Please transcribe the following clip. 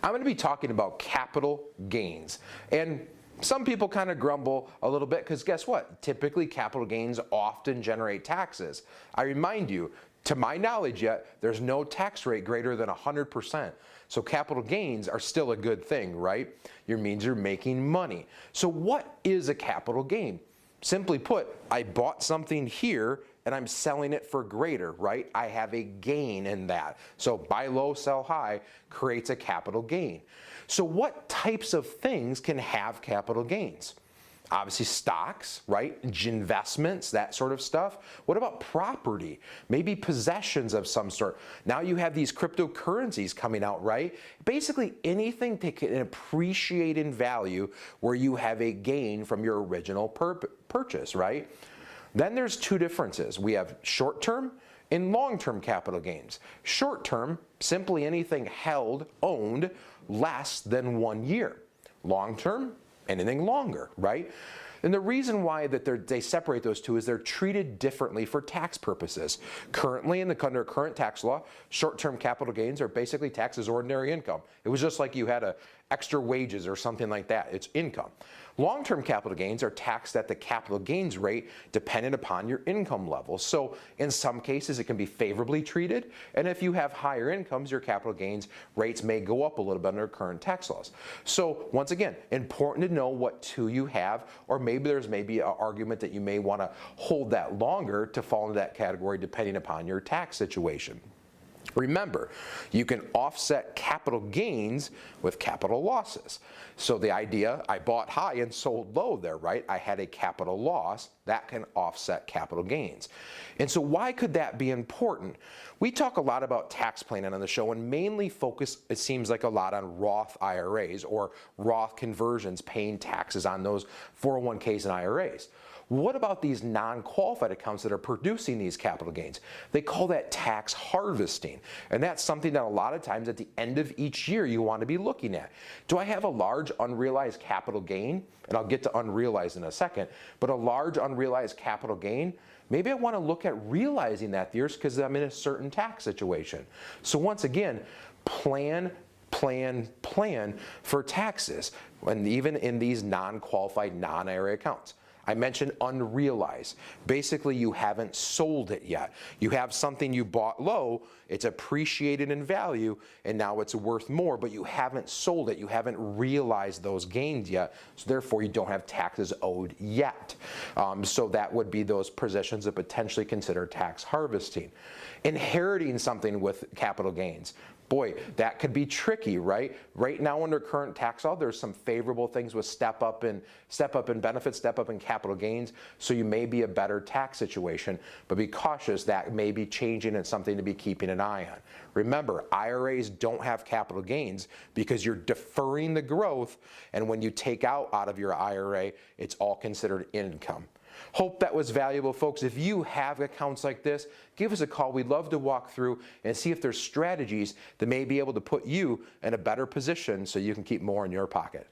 I'm going to be talking about capital gains. And some people kind of grumble a little bit because guess what? Typically capital gains often generate taxes. I remind you, to my knowledge yet, there's no tax rate greater than 100%. So capital gains are still a good thing, right? It means you're making money. So what is a capital gain? Simply put, I bought something here and I'm selling it for greater, right? I have a gain in that. So buy low, sell high creates a capital gain. So what types of things can have capital gains? Obviously stocks, right? Investments, that sort of stuff. What about property? Maybe possessions of some sort. Now you have these cryptocurrencies coming out, right? Basically anything that can appreciate in value where you have a gain from your original purchase, right? Then there's two differences. We have short-term and long-term capital gains. Short-term, simply anything held, owned, less than 1 year. Long-term, anything longer, right? And the reason why that they separate those two is they're treated differently for tax purposes. Currently, under current tax law, short-term capital gains are basically taxed as ordinary income. It was just like you had extra wages or something like that. It's income. Long-term capital gains are taxed at the capital gains rate dependent upon your income level. So in some cases, it can be favorably treated. And if you have higher incomes, your capital gains rates may go up a little bit under current tax laws. So once again, important to know what two you have, or maybe there's an argument that you may want to hold that longer to fall into that category depending upon your tax situation. Remember, you can offset capital gains with capital losses. So the idea, I bought high and sold low there, right? I had a capital loss, that can offset capital gains. And so why could that be important? We talk a lot about tax planning on the show and mainly focus, it seems like a lot on Roth IRAs or Roth conversions, paying taxes on those 401ks and IRAs. What about these non-qualified accounts that are producing these capital gains? They call that tax harvesting. And that's something that a lot of times at the end of each year you want to be looking at. Do I have a large unrealized capital gain? And I'll get to unrealized in a second. But a large unrealized capital gain, maybe I want to look at realizing that years because I'm in a certain tax situation. So once again, plan for taxes, and even in these non-qualified non-IRA accounts. I mentioned unrealized. Basically, you haven't sold it yet. You have something you bought low, it's appreciated in value, and now it's worth more, but you haven't sold it. You haven't realized those gains yet, so therefore you don't have taxes owed yet. So that would be those positions that potentially consider tax harvesting. Inheriting something with capital gains. Boy, that could be tricky, right? Right now under current tax law, there's some favorable things with step up in benefits, step up in capital gains, so you may be a better tax situation, but be cautious, that may be changing and something to be keeping an eye on. Remember, IRAs don't have capital gains because you're deferring the growth, and when you take out of your IRA, it's all considered income. Hope that was valuable, folks. If you have accounts like this, give us a call. We'd love to walk through and see if there's strategies that may be able to put you in a better position so you can keep more in your pocket.